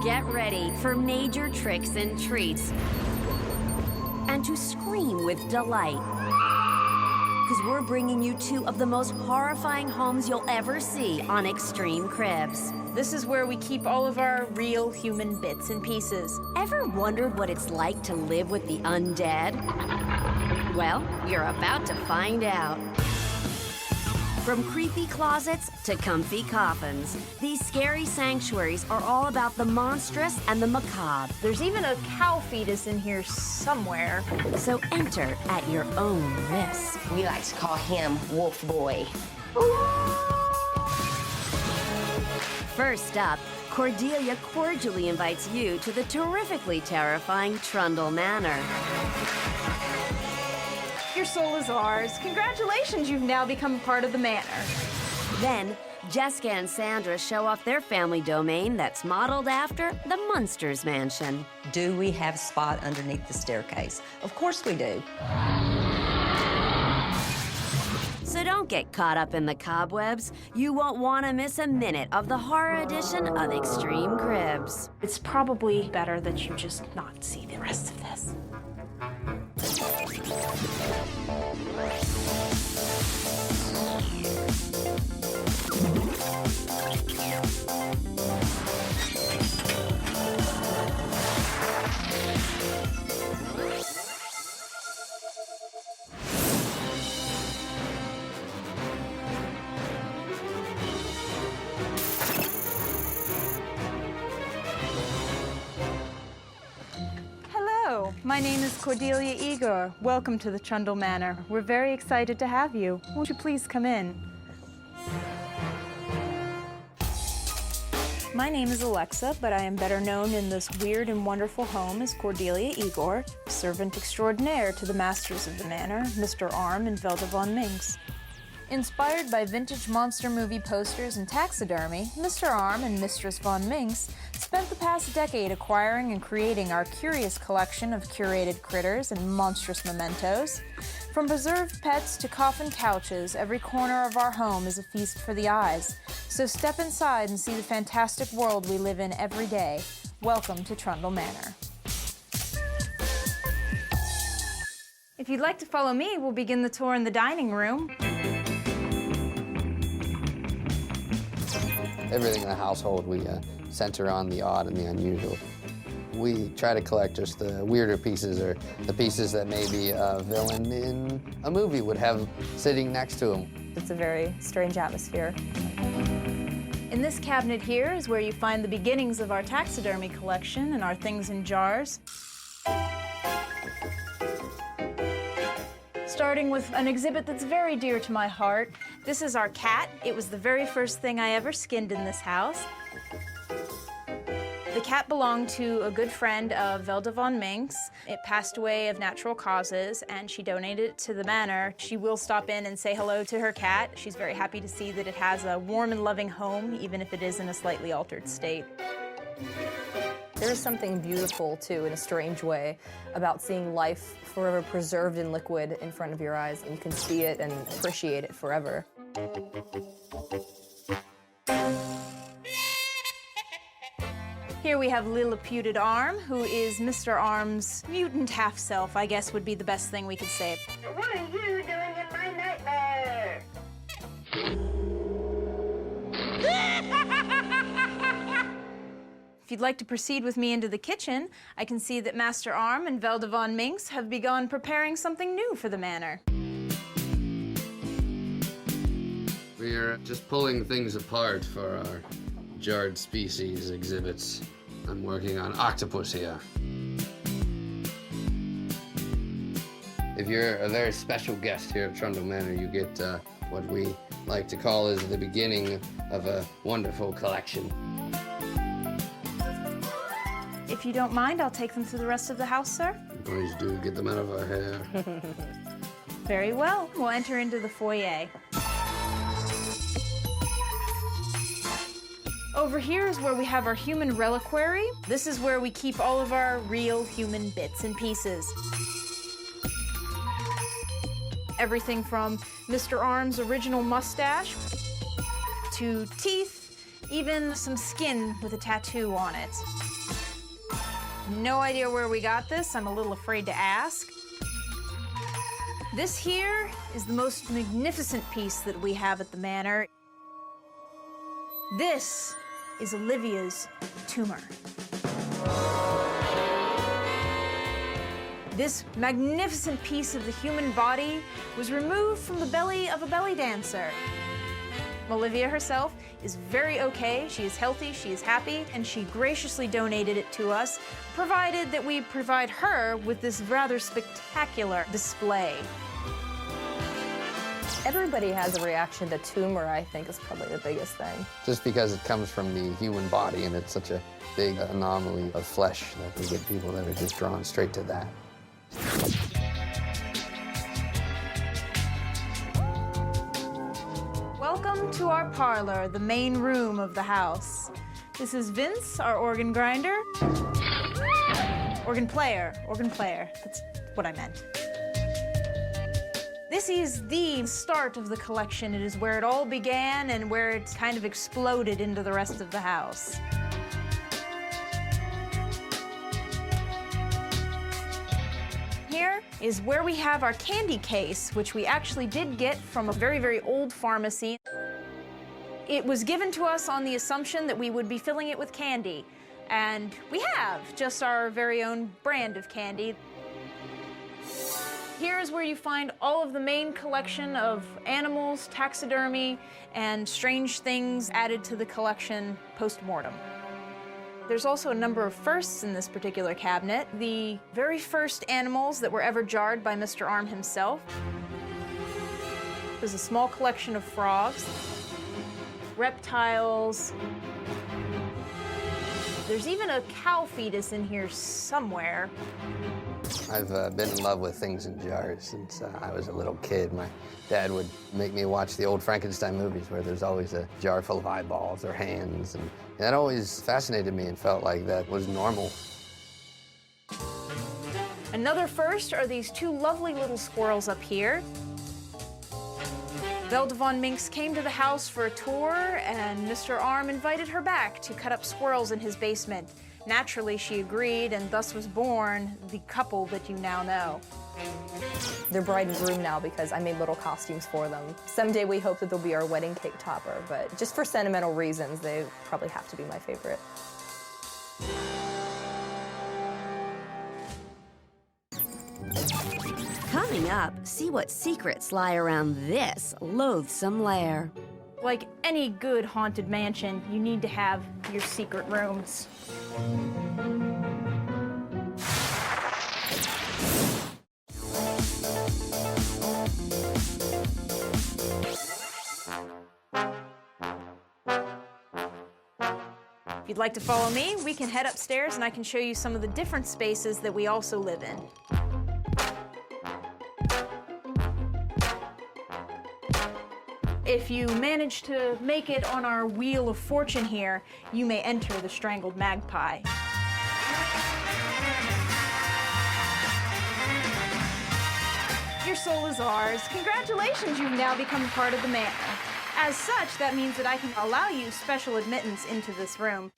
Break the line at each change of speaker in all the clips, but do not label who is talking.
Get ready for major tricks and treats. And to scream with delight. Because we're bringing you two of the most horrifying homes you'll ever see on Extreme Cribs.
This is where we keep all of our real human bits and pieces.
Ever wondered what it's like to live with the undead? Well, you're about to find out. From creepy closets to comfy coffins, these scary sanctuaries are all about the monstrous and the macabre.
There's even a cow fetus in here somewhere.
So enter at your own risk.
We like to call him Wolf Boy.
First up, Cordelia cordially invites you to the terrifically terrifying Trundle Manor.
Your soul is ours. Congratulations, you've now become part of the manor.
Then, Jessica and Sandra show off their family domain that's modeled after the Munsters mansion.
Do we have a spot underneath the staircase? Of course we do.
So don't get caught up in the cobwebs. You won't want to miss a minute of the horror edition of Extreme Cribs.
It's probably better that you just not see the rest of this. Hello, my name is Cordelia Igor. Welcome to the Trundle Manor. We're very excited to have you. Won't you please come in? My name is Alexa, but I am better known in this weird and wonderful home as Cordelia Igor, servant extraordinaire to the masters of the manor, Mr. Arm and Velda von Minx. Inspired by vintage monster movie posters and taxidermy, Mr. Arm and Mistress von Minx spent the past decade acquiring and creating our curious collection of curated critters and monstrous mementos. From preserved pets to coffin couches, every corner of our home is a feast for the eyes. So step inside and see the fantastic world we live in every day. Welcome to Trundle Manor. If you'd like to follow me, we'll begin the tour in the dining room.
Everything in the household, we center on the odd and the unusual. We try to collect just the weirder pieces or the pieces that maybe a villain in a movie would have sitting next to him.
It's a very strange atmosphere.
In this cabinet here is where you find the beginnings of our taxidermy collection and our things in jars. Starting with an exhibit that's very dear to my heart. This is our cat. It was the very first thing I ever skinned in this house. The cat belonged to a good friend of Velda von Minx. It passed away of natural causes, and she donated it to the manor. She will stop in and say hello to her cat. She's very happy to see that it has a warm and loving home, even if it is in a slightly altered state.
There is something beautiful, too, in a strange way, about seeing life forever preserved in liquid in front of your eyes, and you can see it and appreciate it forever.
Here we have Lilliputian Arm, who is Mr. Arm's mutant half-self, I guess would be the best thing we could say.
What are you doing in my nightmare?
If you'd like to proceed with me into the kitchen, I can see that Master Arm and Velda von Minx have begun preparing something new for the manor.
We are just pulling things apart for our jarred species exhibits. I'm working on octopus here. If you're a very special guest here at Trundle Manor, you get what we like to call is the beginning of a wonderful collection.
If you don't mind, I'll take them through the rest of the house, sir.
Please do get them out of our hair.
Very well. We'll enter into the foyer. Over here is where we have our human reliquary. This is where we keep all of our real human bits and pieces. Everything from Mr. Arm's original mustache to teeth, even some skin with a tattoo on it. No idea where we got this. I'm a little afraid to ask. This here is the most magnificent piece that we have at the manor. This is Olivia's tumor. This magnificent piece of the human body was removed from the belly of a belly dancer. Olivia herself is very okay, she is healthy, she is happy, and she graciously donated it to us, provided that we provide her with this rather spectacular display.
Everybody has a reaction to Tumor, I think, is probably the biggest thing.
Just because it comes from the human body and it's such a big anomaly of flesh that we get people that are just drawn straight to that.
Welcome to our parlor, the main room of the house. This is Vince, our organ grinder. Organ player, that's what I meant. This is the start of the collection. It is where it all began and where it's kind of exploded into the rest of the house. Here is where we have our candy case, which we actually did get from a very, very old pharmacy. It was given to us on the assumption that we would be filling it with candy, and we have just our very own brand of candy. Here is where you find all of the main collection of animals, taxidermy, and strange things added to the collection post-mortem. There's also a number of firsts in this particular cabinet. The very first animals that were ever jarred by Mr. Arm himself. There's a small collection of frogs, reptiles. There's even a cow fetus in here somewhere.
I've been in love with things in jars since I was a little kid. My dad would make me watch the old Frankenstein movies where there's always a jar full of eyeballs or hands, and that always fascinated me and felt like that was normal.
Another first are these two lovely little squirrels up here. Velda von Minx came to the house for a tour, and Mr. Arm invited her back to cut up squirrels in his basement. Naturally, she agreed, and thus was born the couple that you now know.
They're bride and groom now because I made little costumes for them. Someday we hope that they'll be our wedding cake topper, but just for sentimental reasons, they probably have to be my favorite.
Coming up, see what secrets lie around this loathsome lair.
Like any good haunted mansion, you need to have your secret rooms. If you'd like to follow me, we can head upstairs and I can show you some of the different spaces that we also live in. If you manage to make it on our Wheel of Fortune here, you may enter the Strangled Magpie. Your soul is ours. Congratulations, you've now become a part of the manor. As such, that means that I can allow you special admittance into this room.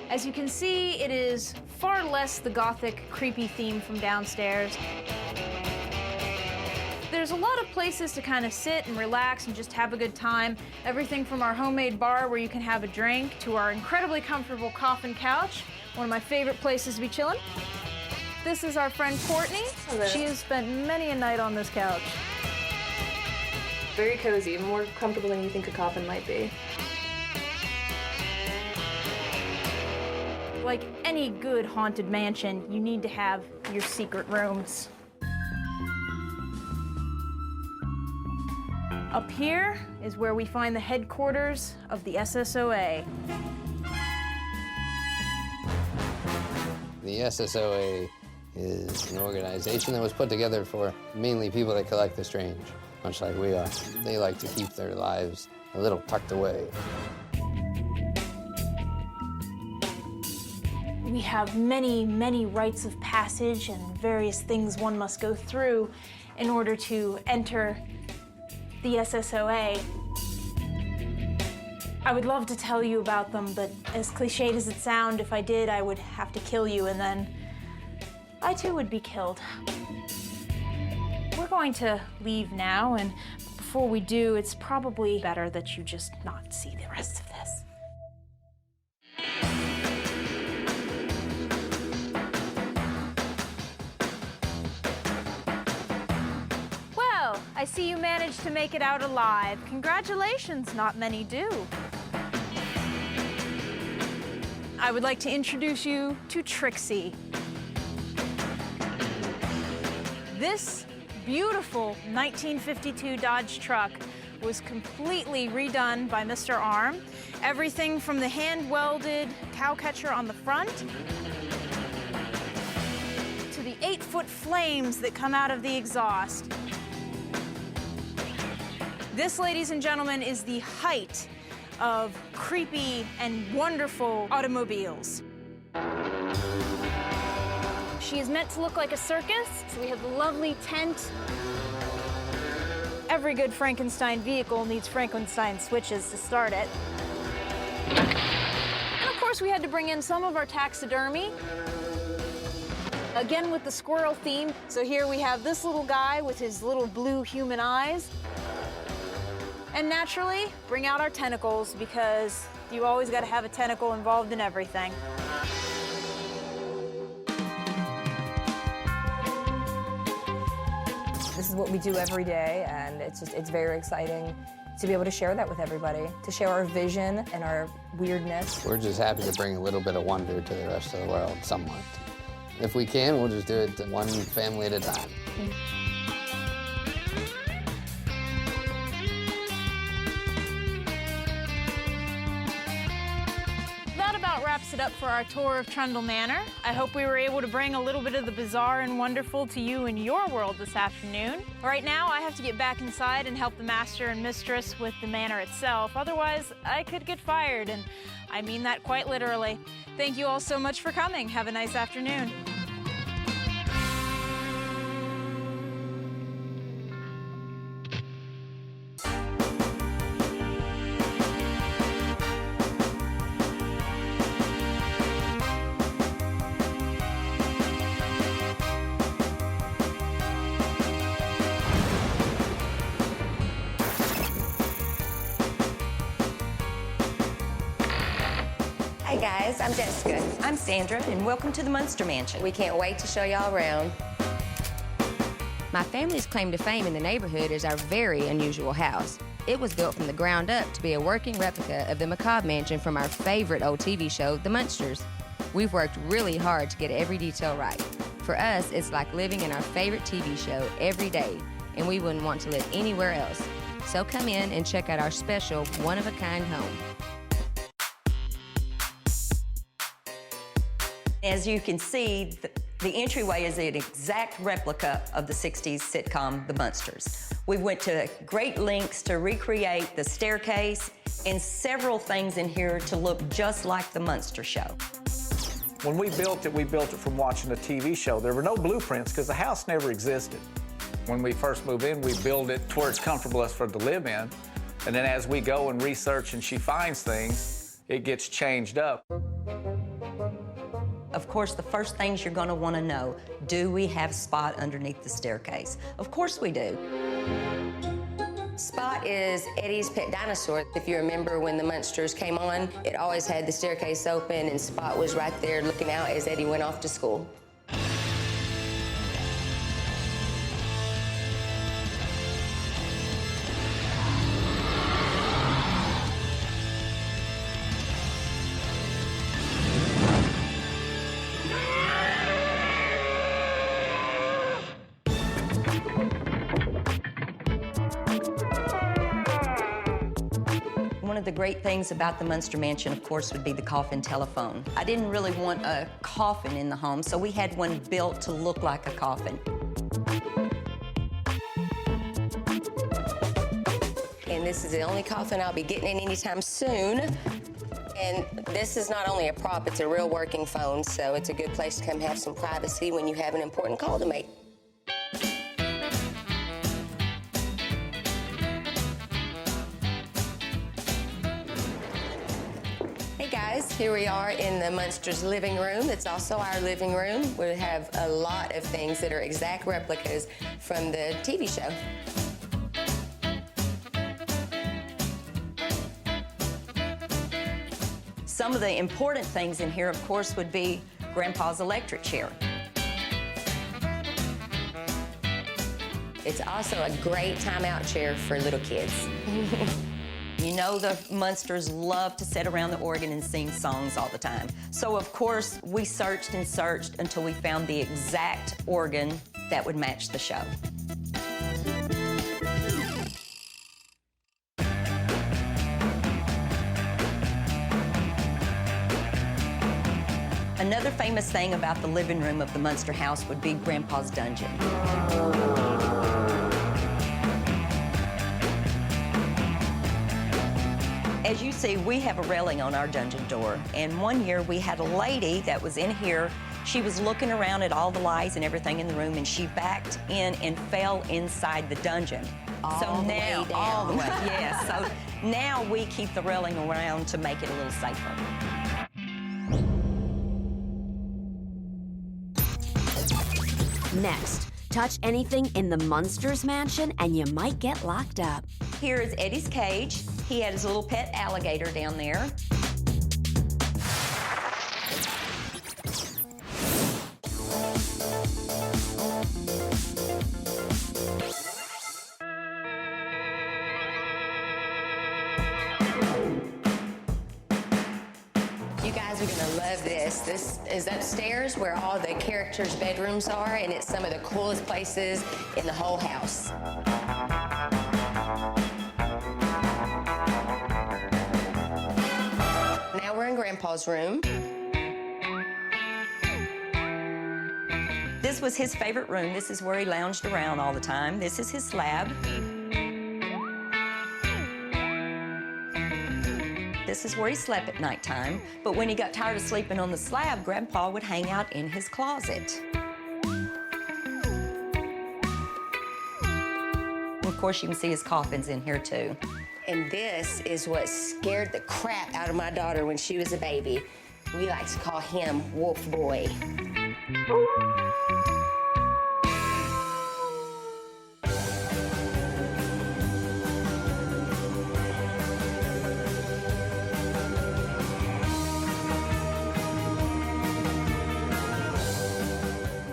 As you can see, it is far less the gothic, creepy theme from downstairs. There's a lot of places to kind of sit and relax and just have a good time. Everything from our homemade bar where you can have a drink to our incredibly comfortable coffin couch, one of my favorite places to be chilling. This is our friend Courtney.
Hello.
She has spent many a night on this couch.
Very cozy, more comfortable than you think a coffin might be.
Like any good haunted mansion, you need to have your secret rooms. Up here is where we find the headquarters of the SSOA.
The SSOA is an organization that was put together for mainly people that collect the strange, much like we are. They like to keep their lives a little tucked away.
We have many, many rites of passage and various things one must go through in order to enter the SSOA. I would love to tell you about them, but as cliched as it sounds, if I did, I would have to kill you, and then I too would be killed. We're going to leave now, and before we do, it's probably better that you just not see the rest of this. Well, I see you managed to make it out alive. Congratulations, not many do. I would like to introduce you to Trixie. This beautiful 1952 Dodge truck was completely redone by Mr. Arm. Everything from the hand-welded cow catcher on the front to the 8-foot flames that come out of the exhaust. This, ladies and gentlemen, is the height of creepy and wonderful automobiles. She is meant to look like a circus, so we have the lovely tent. Every good Frankenstein vehicle needs Frankenstein switches to start it. And of course, we had to bring in some of our taxidermy. Again, with the squirrel theme. So here we have this little guy with his little blue human eyes. And naturally, bring out our tentacles, because you always got to have a tentacle involved in everything.
This is what we do every day, and it's very exciting to be able to share that with everybody, to share our vision and our weirdness.
We're just happy to bring a little bit of wonder to the rest of the world, somewhat. If we can, we'll just do it one family at a time.
Wraps it up for our tour of Trundle Manor. I hope we were able to bring a little bit of the bizarre and wonderful to you in your world this afternoon. Right now, I have to get back inside and help the master and mistress with the manor itself. Otherwise, I could get fired, and I mean that quite literally. Thank you all so much for coming. Have a nice afternoon.
Hey guys, I'm Jessica.
I'm Sandra, and welcome to the Munster Mansion.
We can't wait to show y'all around.
My family's claim to fame in the neighborhood is our very unusual house. It was built from the ground up to be a working replica of the macabre mansion from our favorite old TV show, The Munsters. We've worked really hard to get every detail right. For us, it's like living in our favorite TV show every day, and we wouldn't want to live anywhere else. So come in and check out our special, one-of-a-kind home.
As you can see, the entryway is an exact replica of the 60s sitcom, The Munsters. We went to great lengths to recreate the staircase and several things in here to look just like the Munster show.
When we built it from watching a TV show. There were no blueprints because the house never existed. When we first move in, we build it to where it's comfortable for us to live in. And then as we go and research and she finds things, it gets changed up.
Of course, the first things you're going to want to know, do we have Spot underneath the staircase? Of course we do.
Spot is Eddie's pet dinosaur. If you remember when the Munsters came on, it always had the staircase open and Spot was right there looking out as Eddie went off to school.
One of the great things about the Munster Mansion, of course, would be the Coffin Telephone. I didn't really want a coffin in the home, so we had one built to look like a coffin.
And this is the only coffin I'll be getting in anytime soon. And this is not only a prop, it's a real working phone, so it's a good place to come have some privacy when you have an important call to make. guys, here we are in the Munsters living room. It's also our living room. We have a lot of things that are exact replicas from the TV show.
Some of the important things in here, of course, would be Grandpa's electric chair.
It's also a great timeout chair for little kids.
You know the Munsters love to sit around the organ and sing songs all the time. So, of course, we searched and searched until we found the exact organ that would match the show. Another famous thing about the living room of the Munster house would be Grandpa's dungeon. As you see, we have a railing on our dungeon door, and one year we had a lady that was in here. She was looking around at all the lights and everything in the room, and she backed in and fell inside the dungeon.
All the way down.
Yes. So now we keep the railing around to make it a little safer.
Next, touch anything in the Munsters mansion and you might get locked up.
Here is Eddie's cage. He had his little pet alligator down there.
You guys are gonna love this. This is upstairs where all the characters' bedrooms are, and it's some of the coolest places in the whole house. Now we're in Grandpa's room.
This was his favorite room. This is where he lounged around all the time. This is his slab. This is where he slept at nighttime. But when he got tired of sleeping on the slab, Grandpa would hang out in his closet. Of course, you can see his coffins in here, too.
And this is what scared the crap out of my daughter when she was a baby. We like to call him Wolf Boy.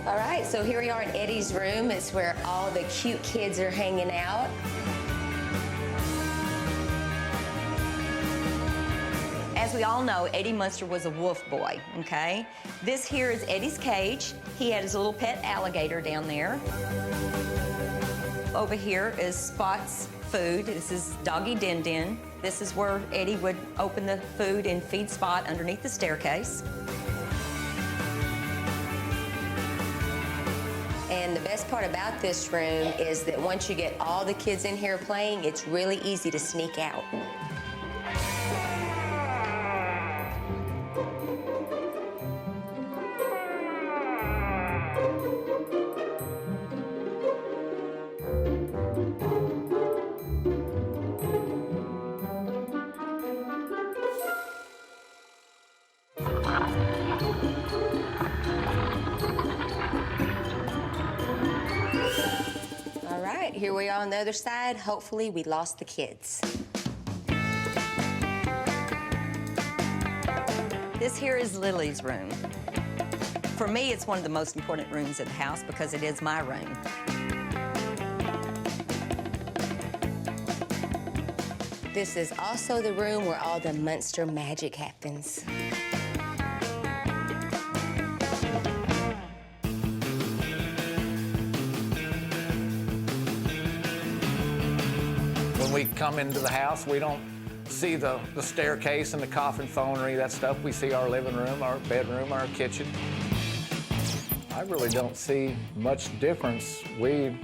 All right, so here we are in Eddie's room. It's where all the cute kids are hanging out.
As we all know, Eddie Munster was a wolf boy, okay? This here is Eddie's cage. He had his little pet alligator down there. Over here is Spot's food. This is Doggy Din Din. This is where Eddie would open the food and feed Spot underneath the staircase.
And the best part about this room is that once you get all the kids in here playing, it's really easy to sneak out. Here we are on the other side. Hopefully we lost the kids.
This here is Lily's room. For me, it's one of the most important rooms in the house because it is my room.
This is also the room where all the Munster magic happens.
When we come into the house, we don't see the staircase and the coffin phone or any of that stuff. We see our living room, our bedroom, our kitchen. I really don't see much difference. We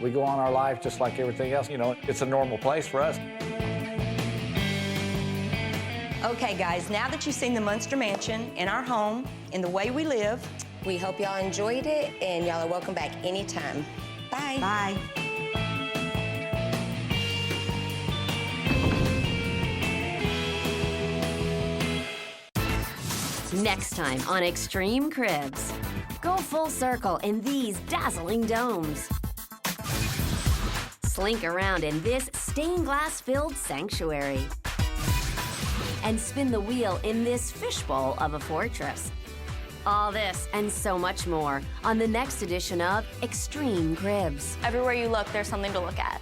go on our life just like everything else. You know, it's a normal place for us.
Okay, guys, now that you've seen the Munster Mansion and our home and the way we live,
we hope y'all enjoyed it, and y'all are welcome back anytime. Bye.
Bye.
Next time on Extreme Cribs. Go full circle in these dazzling domes. Slink around in this stained glass-filled sanctuary. And spin the wheel in this fishbowl of a fortress. All this and so much more on the next edition of Extreme Cribs.
Everywhere you look, there's something to look at.